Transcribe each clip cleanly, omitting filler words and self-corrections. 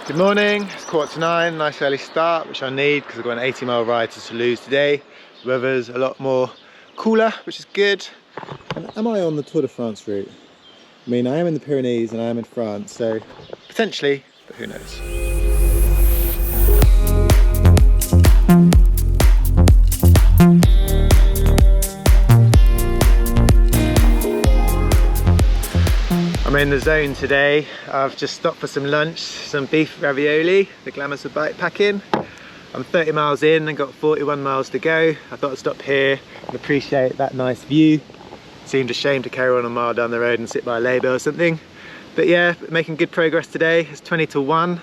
Good morning, it's 8:45, nice early start, which I need because I've got an 80-mile ride to Toulouse today. The weather's a lot more cooler, which is good. And am I on the Tour de France route? I mean, I am in the Pyrenees and I am in France, so potentially, but who knows. I'm in the zone today. I've just stopped for some lunch, some beef ravioli, the glamours of bikepacking. I'm 30 miles in and got 41 miles to go. I thought I'd stop here and appreciate that nice view. Seemed a shame to carry on a mile down the road and sit by a lay-by or something. But yeah, making good progress today. It's 20 to 1.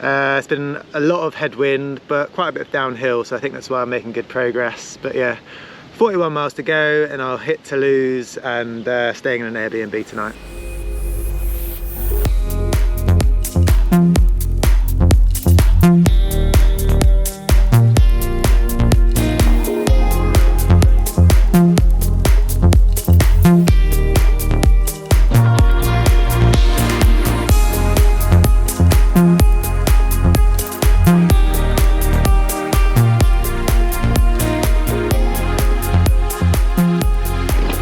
It's been a lot of headwind, but quite a bit of downhill, so I think that's why I'm making good progress. But yeah, 41 miles to go and I'll hit Toulouse and staying in an Airbnb tonight.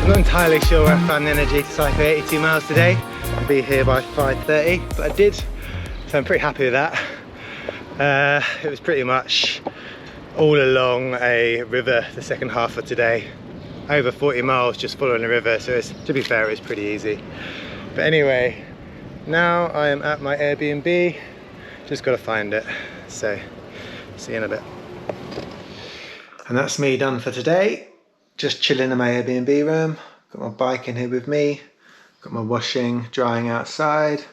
I'm not entirely sure where I found the energy to cycle 82 miles today. I'll be here by 5:30, but I did, so I'm pretty happy with that. It was pretty much all along a river the second half of today. Over 40 miles just following the river, so to be fair, it was pretty easy. But anyway, now I am at my Airbnb, just got to find it, so see you in a bit. And that's me done for today. Just chilling in my Airbnb room, got my bike in here with me, got my washing, drying outside,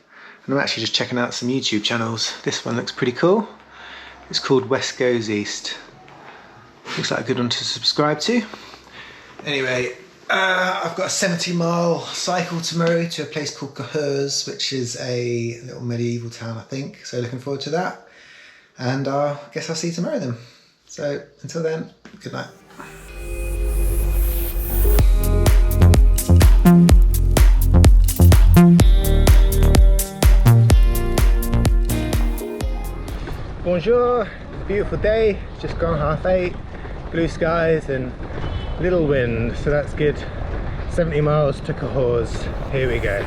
and I'm actually just checking out some YouTube channels. This one looks pretty cool. It's called West Goes East. Looks like a good one to subscribe to. Anyway, I've got a 70-mile cycle tomorrow to a place called Cahors, which is a little medieval town, I think. So looking forward to that. And I guess I'll see you tomorrow then. So until then, good night. Bonjour, beautiful day, just gone 8:30, blue skies and little wind, so that's good. 70 miles to Cahors, here we go.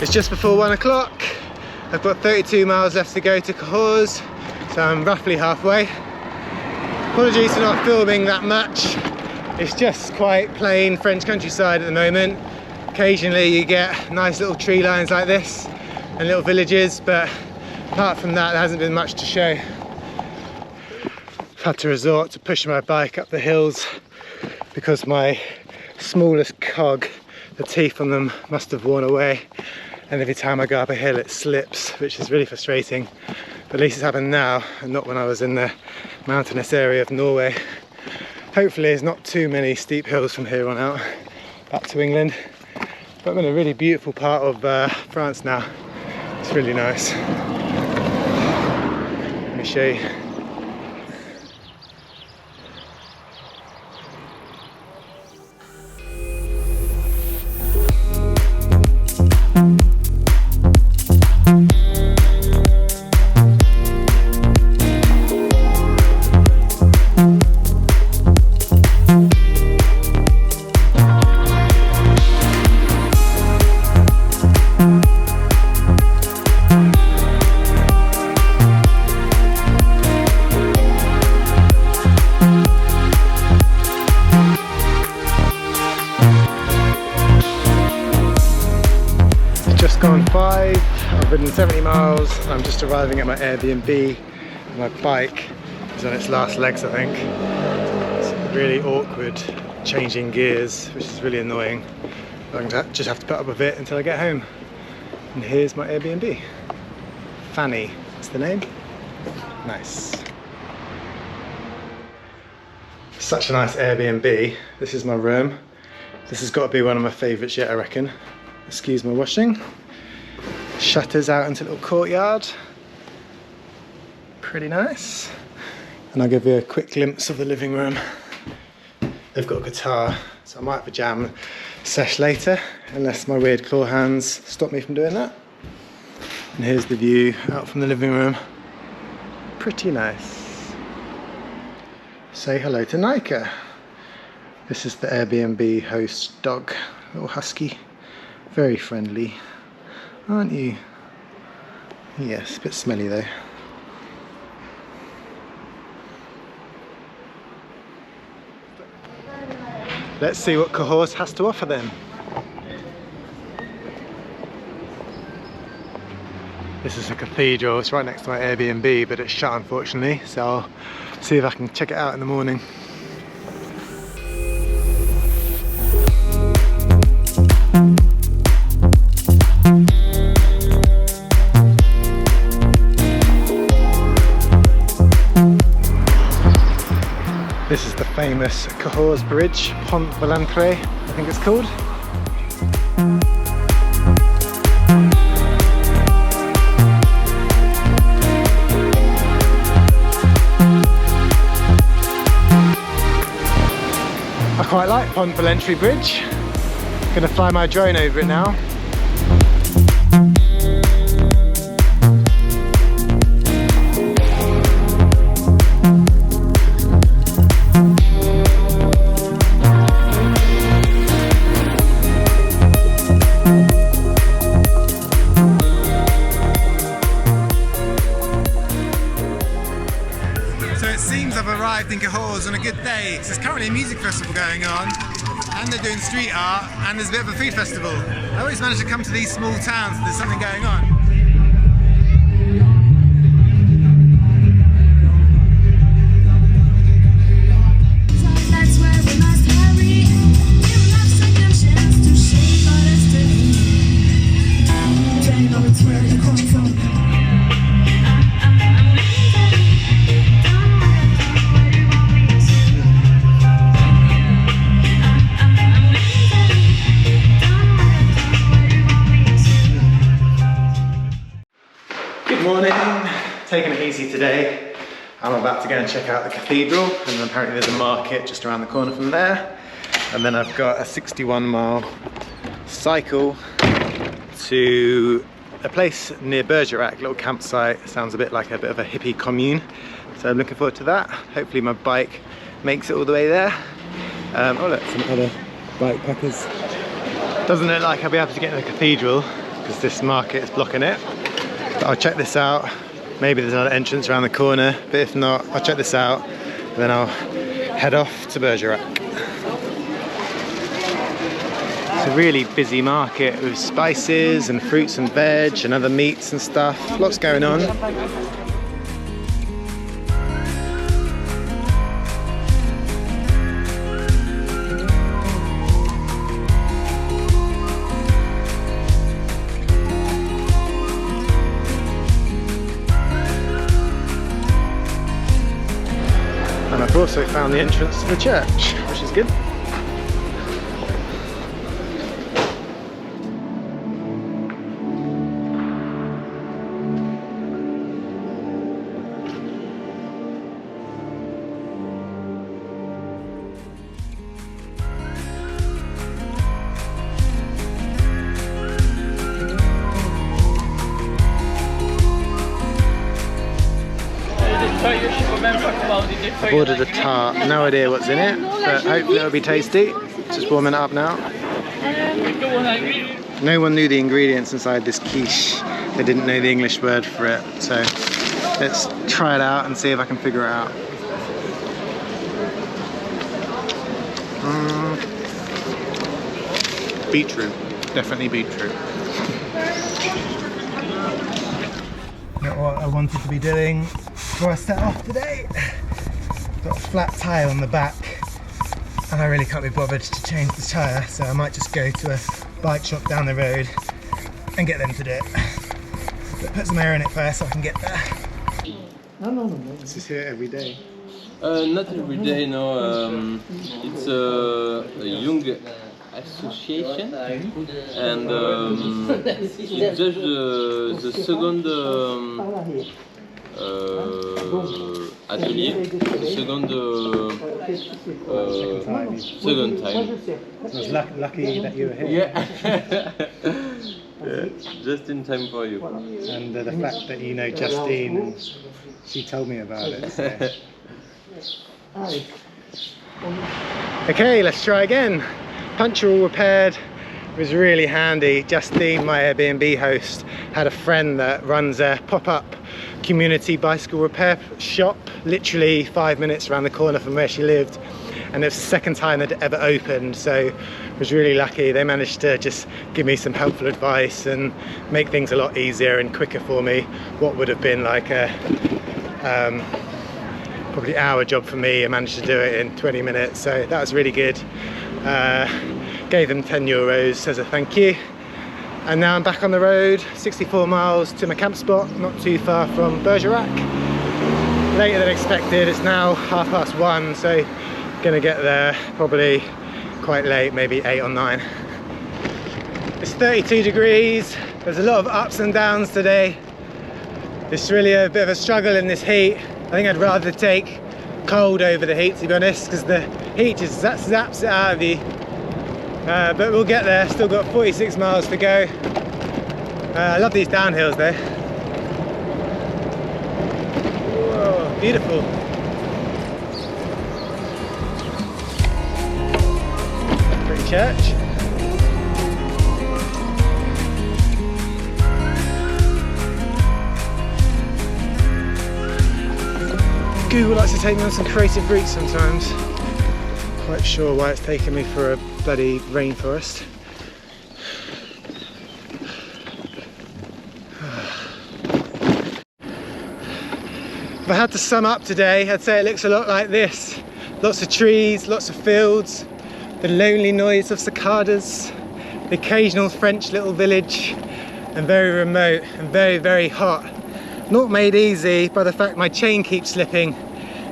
It's just before 1 o'clock, I've got 32 miles left to go to Cahors, so I'm roughly halfway. Apologies for not filming that much. It's just quite plain French countryside at the moment. Occasionally you get nice little tree lines like this and little villages, but apart from that, there hasn't been much to show. I've had to resort to pushing my bike up the hills because my smallest cog, the teeth on them, must have worn away. And every time I go up a hill it slips, which is really frustrating. But at least it's happened now and not when I was in the mountainous area of Norway. Hopefully there's not too many steep hills from here on out back to England. But I'm in a really beautiful part of France now. It's really nice. Let me show you. Gone 5, I've ridden 70 miles, I'm just arriving at my Airbnb. My bike is on its last legs, I think. It's really awkward changing gears, which is really annoying. I'm going to just have to put up with it until I get home. And here's my Airbnb. Fanny is the name. Nice. Such a nice Airbnb. This is my room. This has got to be one of my favourites yet, I reckon. Excuse my washing. Shutters out into a little courtyard. Pretty nice. And I'll give you a quick glimpse of the living room. They've got a guitar, so I might have a jam sesh later, unless my weird claw hands stop me from doing that. And here's the view out from the living room. Pretty nice. Say hello to Nika. This is the Airbnb host dog, little husky. Very friendly, aren't you? Yes, a bit smelly though. Let's see what Cahors has to offer then. This is a cathedral, it's right next to my Airbnb, but it's shut unfortunately, so I'll see if I can check it out in the morning. This is the famous Cahors Bridge, Pont Valentre, I think it's called. I quite like Pont Valentre Bridge. I'm gonna fly my drone over it now. Arrived in Cahors on a good day. So there's currently a music festival going on, and they're doing street art, and there's a bit of a food festival. I always manage to come to these small towns and there's something going on. Morning, taking it easy today. I'm about to go and check out the cathedral, and apparently there's a market just around the corner from there. And then I've got a 61-mile cycle to a place near Bergerac, little campsite. Sounds a bit like a bit of a hippie commune. So I'm looking forward to that. Hopefully my bike makes it all the way there. Oh look, some other bike packers. Doesn't look like I'll be able to get to the cathedral because this market is blocking it. But I'll check this out. Maybe there's another entrance around the corner, but if not, I'll check this out, then I'll head off to Bergerac. It's a really busy market with spices and fruits and veg and other meats and stuff. Lots going on. And I've also found the entrance to the church, which is good. I've ordered a tart, no idea what's in it, but hopefully it'll be tasty. Just warming it up now. No one knew the ingredients inside this quiche. They didn't know the English word for it, so let's try it out and see if I can figure it out. Beetroot, definitely beetroot. Not what I wanted to be doing before I set off today. Got a flat tyre on the back and I really can't be bothered to change the tyre, so I might just go to a bike shop down the road and get them to do it. But put some air in it first so I can get there. No. This is here every day. Not every day, no. It's a young association, and it's just the second atelier. The second time. I was lucky that you were here. Yeah. Yeah, just in time for you. And the fact that you know Justine, and she told me about it. So. Okay, let's try again. Puncture all repaired. It was really handy. Justine, my Airbnb host, had a friend that runs a pop-up community bicycle repair shop, literally 5 minutes around the corner from where she lived. And it was the second time they'd ever opened, so I was really lucky. They managed to just give me some helpful advice and make things a lot easier and quicker for me. What would have been like a probably hour job for me, I managed to do it in 20 minutes, so that was really good. Gave them €10 as a thank you. And now I'm back on the road, 64 miles to my camp spot, not too far from Bergerac. Later than expected, it's now 1:30, so gonna get there probably quite late, maybe 8 or 9. It's 32 degrees. There's a lot of ups and downs today. It's really a bit of a struggle in this heat. I think I'd rather take cold over the heat, to be honest, because the heat just zaps it out of you. But we'll get there. Still got 46 miles to go. I love these downhills though. Whoa, beautiful. Church. Google likes to take me on some creative routes sometimes. Quite sure why it's taken me for a bloody rainforest. If I had to sum up today, I'd say it looks a lot like this. Lots of trees, lots of fields, the lonely noise of cicadas, the occasional French little village, and very remote and very, very hot. Not made easy by the fact my chain keeps slipping.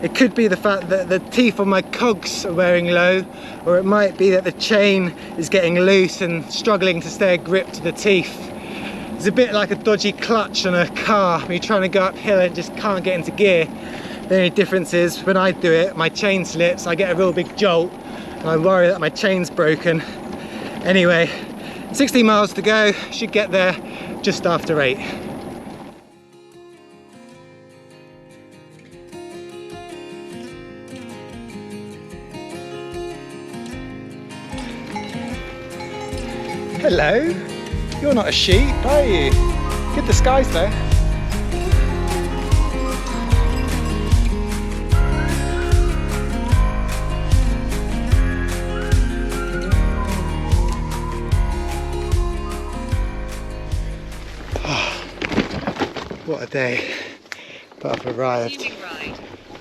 It could be the fact that the teeth on my cogs are wearing low, or it might be that the chain is getting loose and struggling to stay gripped to the teeth. It's a bit like a dodgy clutch on a car when you're trying to go uphill and just can't get into gear. The only difference is when I do it, my chain slips, I get a real big jolt, and I worry that my chain's broken. Anyway, 16 miles to go, should get there just after 8. Hello, you're not a sheep, are you? Good disguise though. What a day, but I've arrived.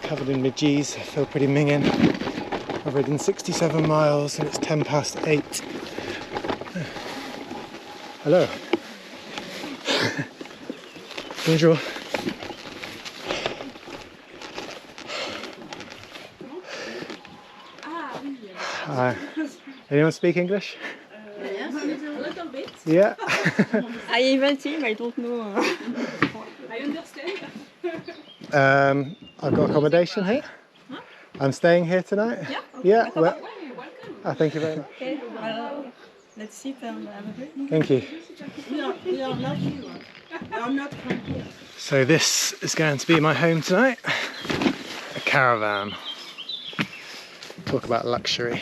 Covered in midges, I feel pretty minging. I've ridden 67 miles and it's 10 past 8. Hello. Bonjour. Hi. Anyone speak English? Yes, a little bit. Yeah. I even team, I don't know. I understand. I've got accommodation here. Huh? I'm staying here tonight. Yeah? Okay. Yeah. Well, Welcome. thank you very much. Okay, well, let's sit and have a drink. Thank you. We are not from here. So this is going to be my home tonight. A caravan. Talk about luxury.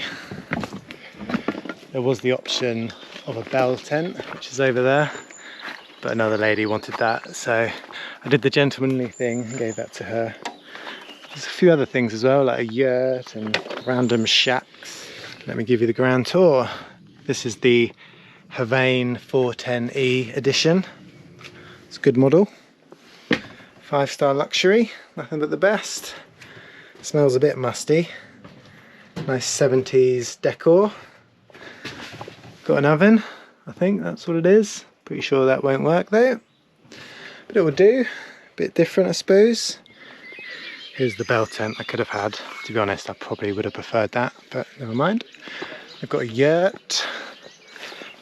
There was the option of a bell tent, which is over there, but another lady wanted that, so I did the gentlemanly thing and gave that to her. There's a few other things as well, like a yurt and random shacks. Let me give you the grand tour. This is the Havane 410E edition. It's a good model. 5-star luxury, nothing but the best. Smells a bit musty. Nice 70s decor. Got an oven, I think that's what it is. Pretty sure that won't work though. But it will do. A bit different, I suppose. Here's the bell tent I could have had. To be honest, I probably would have preferred that, but never mind. I've got a yurt.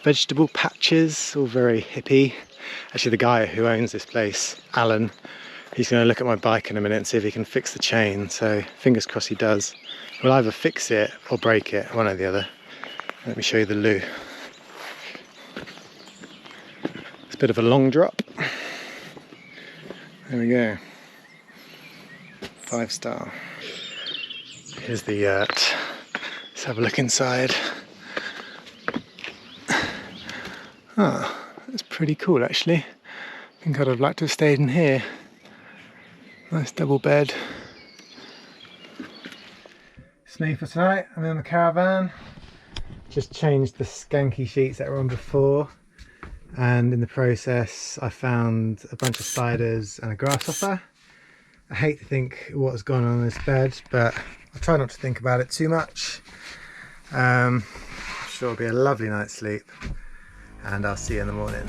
Vegetable patches, all very hippie. Actually, the guy who owns this place, Alan, He's going to look at my bike in a minute and see if he can fix the chain, so fingers crossed he does. We'll either fix it or break it, one or the other. Let me show you the loo. It's a bit of a long drop. There we go. 5-star. Here's the yurt. Let's have a look inside. Oh, that's pretty cool actually. I think I'd have liked to have stayed in here. Nice double bed. It's me for tonight. I'm in the caravan. Just changed the skanky sheets that were on before, and in the process I found a bunch of spiders and a grasshopper. I hate to think what has gone on in this bed, but I try not to think about it too much. I'm sure it'll be a lovely night's sleep, and I'll see you in the morning.